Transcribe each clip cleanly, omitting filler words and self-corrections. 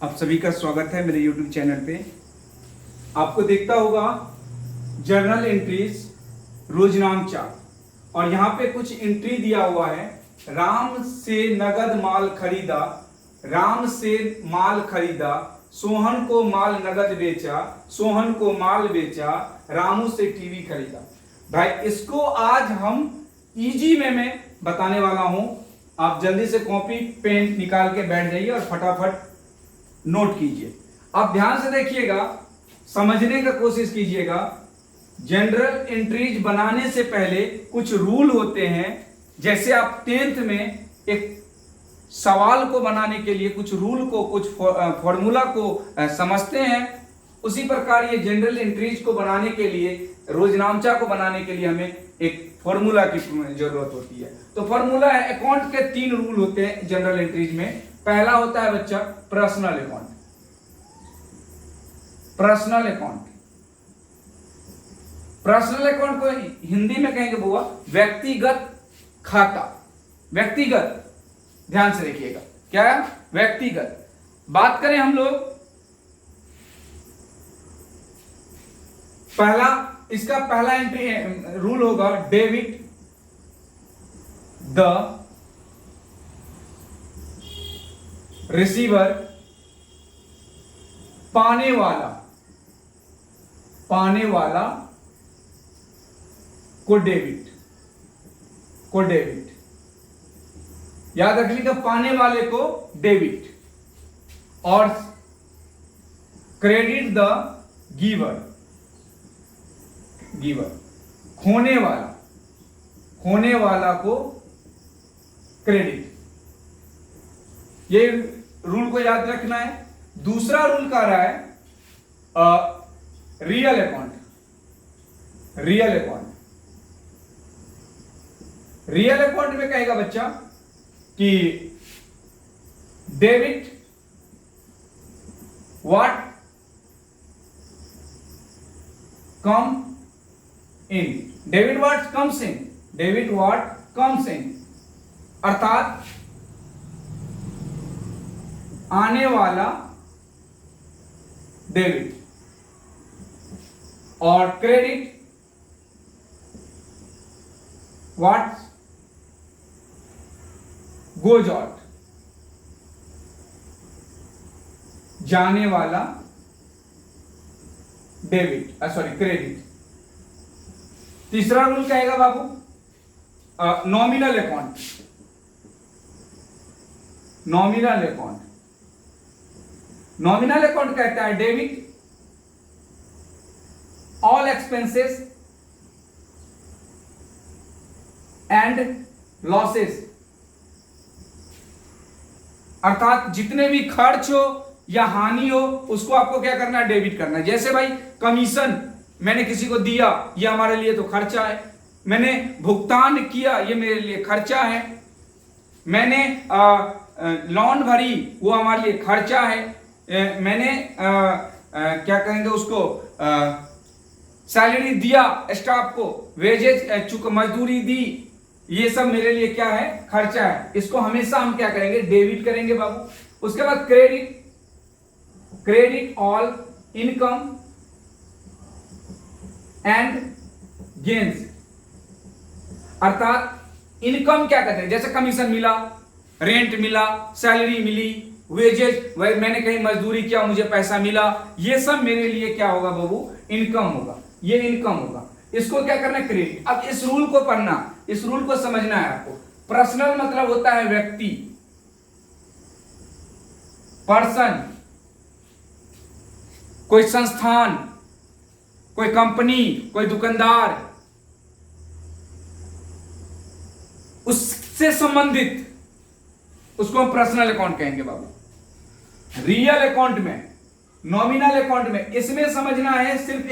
आप सभी का स्वागत है मेरे YouTube चैनल पे। आपको देखता होगा जर्नल एंट्रीज रोजनामचा, और यहाँ पे कुछ एंट्री दिया हुआ है। राम से नगद माल खरीदा, राम से माल खरीदा, सोहन को माल नगद बेचा, सोहन को माल बेचा, रामू से टीवी खरीदा। भाई इसको आज हम इजी में बताने वाला हूं। आप जल्दी से कॉपी पेन निकाल के बैठ जाइए और फटाफट नोट कीजिए। आप ध्यान से देखिएगा, समझने का कोशिश कीजिएगा। जनरल एंट्रीज बनाने से पहले कुछ रूल होते हैं। जैसे आप 10th में एक सवाल को बनाने के लिए कुछ रूल को, कुछ फॉर्मूला को समझते हैं, उसी प्रकार ये जनरल एंट्रीज को बनाने के लिए, रोजनामचा को बनाने के लिए हमें एक फॉर्मूला की जरूरत होती है। तो फॉर्मूला है, अकाउंट के 3 रूल होते हैं जनरल एंट्रीज में। पहला होता है बच्चा personal account. Personal account, personal account को हिंदी में कहेंगे बुआ व्यक्तिगत खाता। व्यक्तिगत, ध्यान से देखिएगा, क्या है व्यक्तिगत। बात करें हम लोग, इसका पहला एंट्री रूल होगा डेबिट द रिसीवर, पाने वाला को डेबिट, याद रख लीजिएगा, पाने वाले को डेबिट। और क्रेडिट द गिवर, खोने वाला को क्रेडिट। ये रूल को याद रखना है। दूसरा रूल कह रहा है रियल अकाउंट। रियल अकाउंट में कहेगा बच्चा कि debit what come in, debit what comes in, अर्थात आने वाला डेबिट। और क्रेडिट व्हाट गोज आउट, जाने वाला डेबिट, क्रेडिट। तीसरा रूल कहेगा बाबू नॉमिनल अकाउंट। नॉमिनल अकाउंट कहता है debit all expenses and losses, अर्थात जितने भी खर्च हो या हानि हो उसको आपको क्या करना है, डेबिट करना है। जैसे भाई कमीशन मैंने किसी को दिया, ये हमारे लिए तो खर्चा है। मैंने भुगतान किया, ये मेरे लिए खर्चा है। मैंने लोन भरी, वो हमारे लिए खर्चा है। मैंने क्या कहेंगे उसको, सैलरी दिया स्टाफ को, वेजेज चूंकि मजदूरी दी, ये सब मेरे लिए क्या है, खर्चा है। इसको हमेशा हम क्या करेंगे, डेबिट करेंगे बाबू। उसके बाद credit all income and gains, अर्थात इनकम क्या कहते हैं, जैसे कमीशन मिला, रेंट मिला, सैलरी मिली, वेजेज, मैंने कहीं मजदूरी किया मुझे पैसा मिला, ये सब मेरे लिए क्या होगा बाबू, इनकम होगा। ये इनकम होगा, इसको क्या करना है, क्रेडिट। अब इस रूल को पढ़ना, इस रूल को समझना है आपको। पर्सनल मतलब होता है व्यक्ति, पर्सन, कोई संस्थान, कोई कंपनी, कोई दुकानदार, उससे संबंधित, उसको हम पर्सनल अकाउंट कहेंगे बाबू। रियल अकाउंट में, नॉमिनल अकाउंट में, इसमें समझना है सिर्फ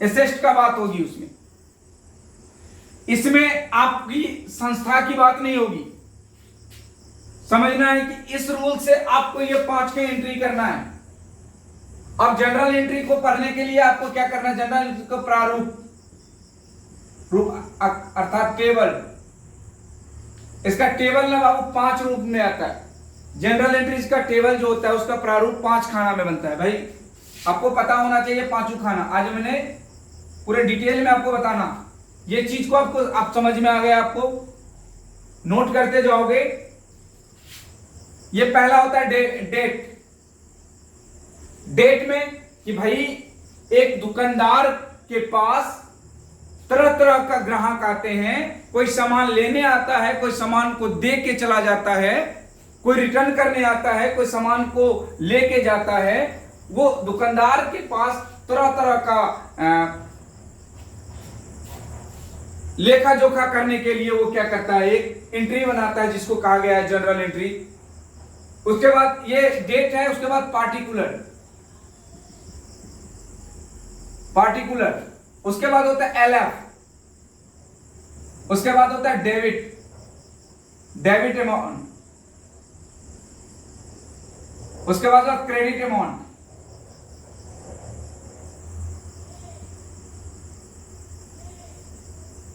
एसेस्ट का बात होगी उसमें। इसमें आपकी संस्था की बात नहीं होगी। समझना है कि इस रूल से आपको ये 5 के एंट्री करना है। अब जनरल एंट्री को पढ़ने के लिए आपको क्या करना है, जनरल एंट्री का प्रारूप, अर्थात टेबल, इसका टेबल ना बाबू 5 रूप में आता है। जनरल एंट्रीज का टेबल जो होता है उसका प्रारूप 5 खाना में बनता है। भाई आपको पता होना चाहिए पांचों खाना। आज मैंने पूरे डिटेल में आपको बताना, ये चीज को आपको आप समझ में आ गया, आपको नोट करते जाओगे। ये पहला होता है डेट। डेट में कि भाई एक दुकानदार के पास तरह तरह का ग्राहक आते हैं, कोई सामान लेने आता है, कोई सामान को दे के चला जाता है, कोई रिटर्न करने आता है, कोई सामान को लेके जाता है। वो दुकानदार के पास तरह तरह का लेखा जोखा करने के लिए वो क्या करता है, एक एंट्री बनाता है जिसको कहा गया है जनरल एंट्री। उसके बाद ये डेट है, उसके बाद पार्टिकुलर, उसके बाद होता है एलएफ, उसके बाद होता है डेबिट अमाउंट, उसके बाद credit amount,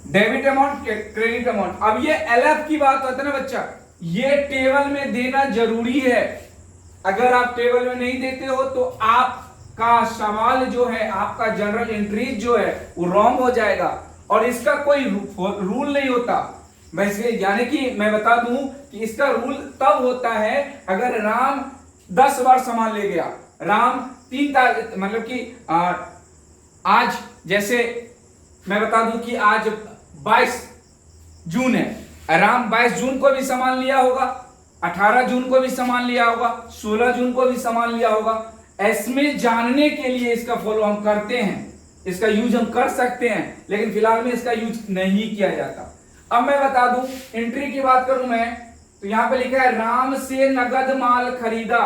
debit amount, credit amount. अब ये एलएफ की बात होती है ना बच्चा, ये टेबल में देना जरूरी है। अगर आप टेबल में नहीं देते हो तो आपका सवाल जो है, आपका जनरल एंट्रीज जो है वो रॉन्ग हो जाएगा, और इसका कोई रूल नहीं होता। वैसे यानी कि मैं बता दूं कि इसका रूल तब होता है अगर राम 10 बार सामान ले गया, राम 3 तारीख, मतलब कि आज जैसे मैं बता दूं कि आज 22 जून है, राम 22 जून को भी सामान लिया होगा, 18 जून को भी सामान लिया होगा, 16 जून को भी सामान लिया होगा। इसमें जानने के लिए इसका फॉलो हम करते हैं, इसका यूज हम कर सकते हैं, लेकिन फिलहाल में इसका यूज नहीं किया जाता। अब मैं बता दूं, एंट्री की बात करूं मैं, तो यहां पे लिखा है राम से नगद माल खरीदा,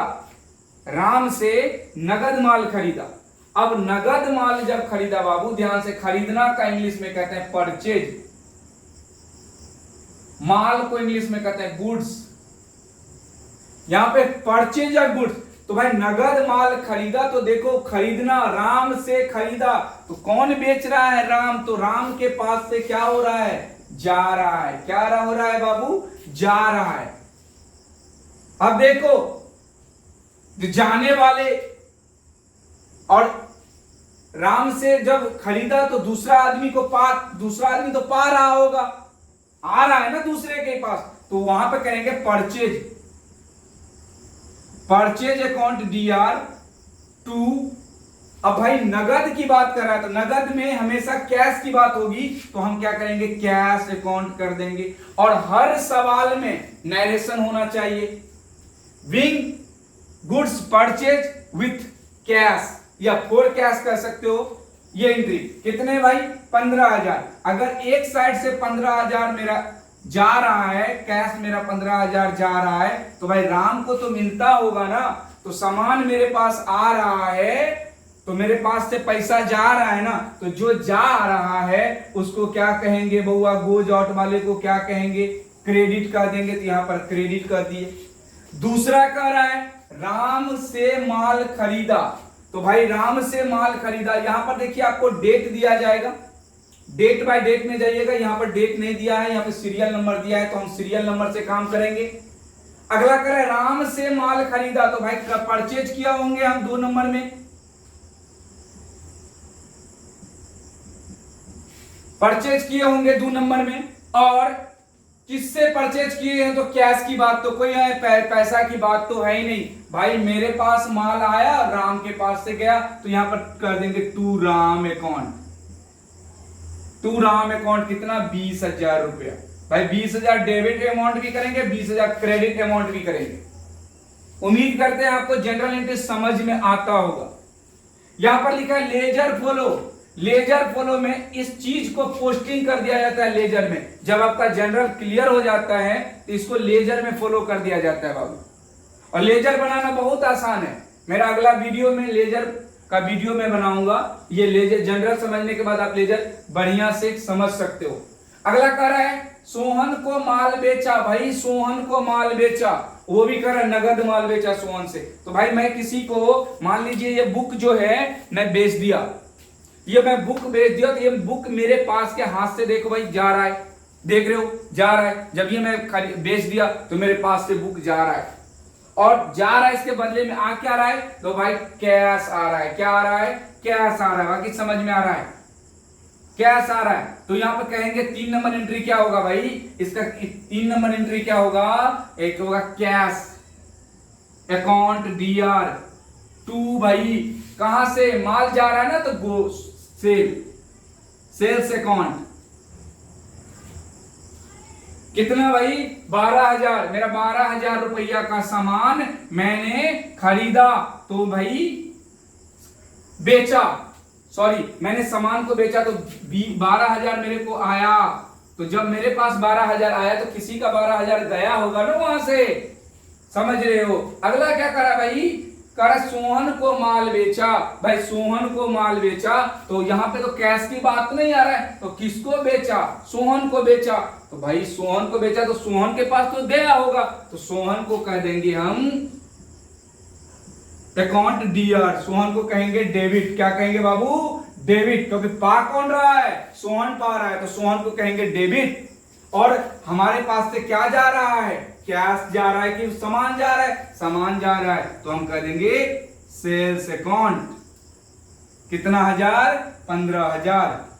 राम से नगद माल खरीदा। अब नगद माल जब खरीदा, बाबू ध्यान से, खरीदना का इंग्लिश में कहते हैं परचेज, माल को इंग्लिश में कहते हैं गुड्स। यहां पे परचेज और गुड्स, तो भाई नगद माल खरीदा, तो देखो खरीदना, राम से खरीदा, तो कौन बेच रहा है, राम। तो राम के पास से क्या हो रहा है, जा रहा है। क्या हो रहा है बाबू, जा रहा है। अब देखो जो जाने वाले, और राम से जब खरीदा तो दूसरा आदमी तो पा रहा होगा, आ रहा है ना दूसरे के पास, तो वहां पे करेंगे परचेज अकाउंट DR 2। अब भाई नगद की बात कर रहा है, तो नगद में हमेशा कैश की बात होगी, तो हम क्या करेंगे, कैश अकाउंट कर देंगे। और हर सवाल में नरेशन होना चाहिए, wing goods purchase with cash या फॉर कैश कर सकते हो। ये एंट्री कितने भाई, 15,000। अगर एक साइड से 15,000 मेरा जा रहा है, कैश मेरा 15,000 जा रहा है, तो भाई राम को तो मिलता होगा ना, तो सामान मेरे पास आ रहा है, तो मेरे पास से पैसा जा रहा है ना, तो जो जा रहा है उसको क्या कहेंगे बउआ, गोज आउट वाले को क्या कहेंगे, क्रेडिट कर देंगे। तो यहां पर क्रेडिट कर दिए। दूसरा कह रहा है राम से माल खरीदा, तो भाई राम से माल खरीदा, यहां पर देखिए आपको डेट दिया जाएगा, डेट बाय डेट में जाइएगा। यहां पर डेट नहीं दिया है, यहां पर सीरियल नंबर दिया है, तो हम सीरियल नंबर से काम करेंगे। अगला करें राम से माल खरीदा, तो भाई परचेज किया होंगे हम 2 नंबर में, परचेज किए होंगे 2 नंबर में। और किससे परचेज किए हैं, तो कैश की बात तो कोई है, पैसा की बात तो है ही नहीं। भाई मेरे पास माल आया, राम के पास से गया, तो यहां पर कर देंगे to Ram account. To Ram account कितना, 20,000 रुपया। भाई 20,000 डेबिट अमाउंट भी करेंगे, 20,000 क्रेडिट अमाउंट भी करेंगे। उम्मीद करते हैं आपको जनरल एंट्री समझ में आता होगा। यहां पर लिखा है लेजर फॉलो, लेजर फॉलो में इस चीज को पोस्टिंग कर दिया जाता है लेजर में। जब आपका जनरल क्लियर हो जाता है तो इसको लेजर में फॉलो कर दिया जाता है बाबू। और लेजर बनाना बहुत आसान है, मेरा अगला वीडियो में लेजर का वीडियो में बनाऊंगा। ये लेजर जनरल समझने के बाद आप लेजर बढ़िया से समझ सकते हो। अगला कह रहा है सोहन को माल बेचा, भाई सोहन को माल बेचा, वो भी कह रहा है नगद माल बेचा सोहन से। तो भाई मैं किसी को, मान लीजिए ये बुक जो है मैं बेच दिया, ये मैं बुक बेच दिया, तो ये बुक मेरे पास के हाथ से देखो भाई जा रहा है, देख रहे हो जा रहा है। जब ये मैं बेच दिया तो मेरे पास से बुक जा रहा है। और जा रहा है इसके बदले में आ क्या रहा है, तो भाई कैश आ रहा है। क्या आ रहा है, कैश आ रहा है। बाकी समझ में आ रहा है, कैश आ रहा है। तो यहां पर कहेंगे 3 नंबर एंट्री क्या होगा भाई, इसका 3 नंबर एंट्री क्या होगा, एक होगा कैश अकाउंट DR 2 भाई, कहां से माल जा रहा है ना, तो गो सेल्स अकाउंट कितना भाई, 12,000। मेरा 12,000 रुपया का सामान मैंने खरीदा, तो भाई बेचा, सॉरी मैंने सामान को बेचा, तो 12,000 मेरे को आया। तो जब मेरे पास 12,000 आया तो किसी का 12,000 गया होगा ना वहां से, समझ रहे हो। अगला क्या करा भाई, करा सोहन को माल बेचा। भाई सोहन को माल बेचा, तो यहां पे तो कैश की बात नहीं आ रहा है, तो किसको बेचा, सोहन को बेचा। तो भाई सोहन को बेचा तो सोहन के पास तो गया होगा, तो सोहन को कह देंगे हम अकाउंट DR। सोहन को कहेंगे डेबिट। क्या कहेंगे बाबू, डेबिट, क्योंकि पा कौन रहा है, सोहन पा रहा है, तो सोहन को कहेंगे डेबिट। और हमारे पास से क्या जा रहा है, कैश जा रहा है कि सामान जा रहा है, सामान जा रहा है, तो हम कह देंगे सेल्स अकाउंट। कितना हजार, 15,000।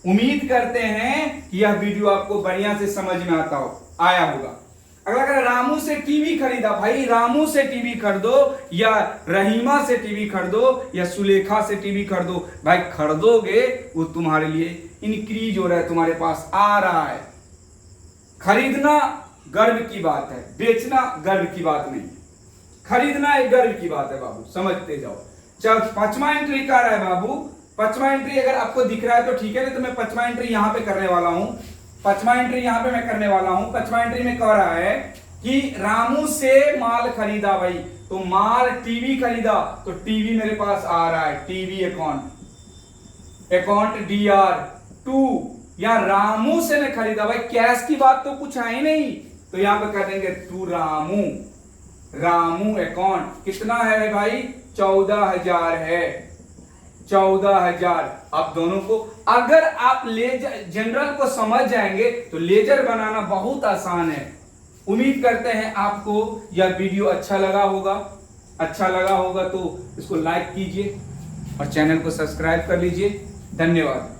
उम्मीद करते हैं कि यह वीडियो आपको बढ़िया से समझ में आया होगा। अगर रामू से टीवी खरीदा, भाई रामू से टीवी खरीदो या रहीमा से टीवी खरीदो या सुलेखा से टीवी खरीदो, भाई खरीदोगे वो तुम्हारे लिए इंक्रीज हो रहा है, तुम्हारे पास आ रहा है। खरीदना गर्व की बात है, बेचना गर्व की बात नहीं। खरीदना एक गर्व की बात है बाबू, समझते जाओ। चल 5वां एंट्री कर रहा है बाबू, 5वां एंट्री अगर आपको दिख रहा है तो ठीक है, नहीं तो मैं 5वां एंट्री यहां पे करने वाला हूं। 5वां एंट्री यहां पे मैं करने वाला हूं। 5वां एंट्री में कह रहा है कि रामू से माल खरीदा भाई, तो माल टीवी खरीदा, तो टीवी मेरे पास आ रहा है, टीवी अकाउंट DR 2। या रामू से मैं खरीदा, भाई कैश की बात तो कुछ है ही नहीं, तो यहां पे कह देंगे टू रामू अकाउंट। कितना है भाई, 14,000 है, 14,000। आप दोनों को अगर आप जनरल को समझ जाएंगे तो लेजर बनाना बहुत आसान है। उम्मीद करते हैं आपको यह वीडियो अच्छा लगा होगा। अच्छा लगा होगा तो इसको लाइक कीजिए और चैनल को सब्सक्राइब कर लीजिए। धन्यवाद।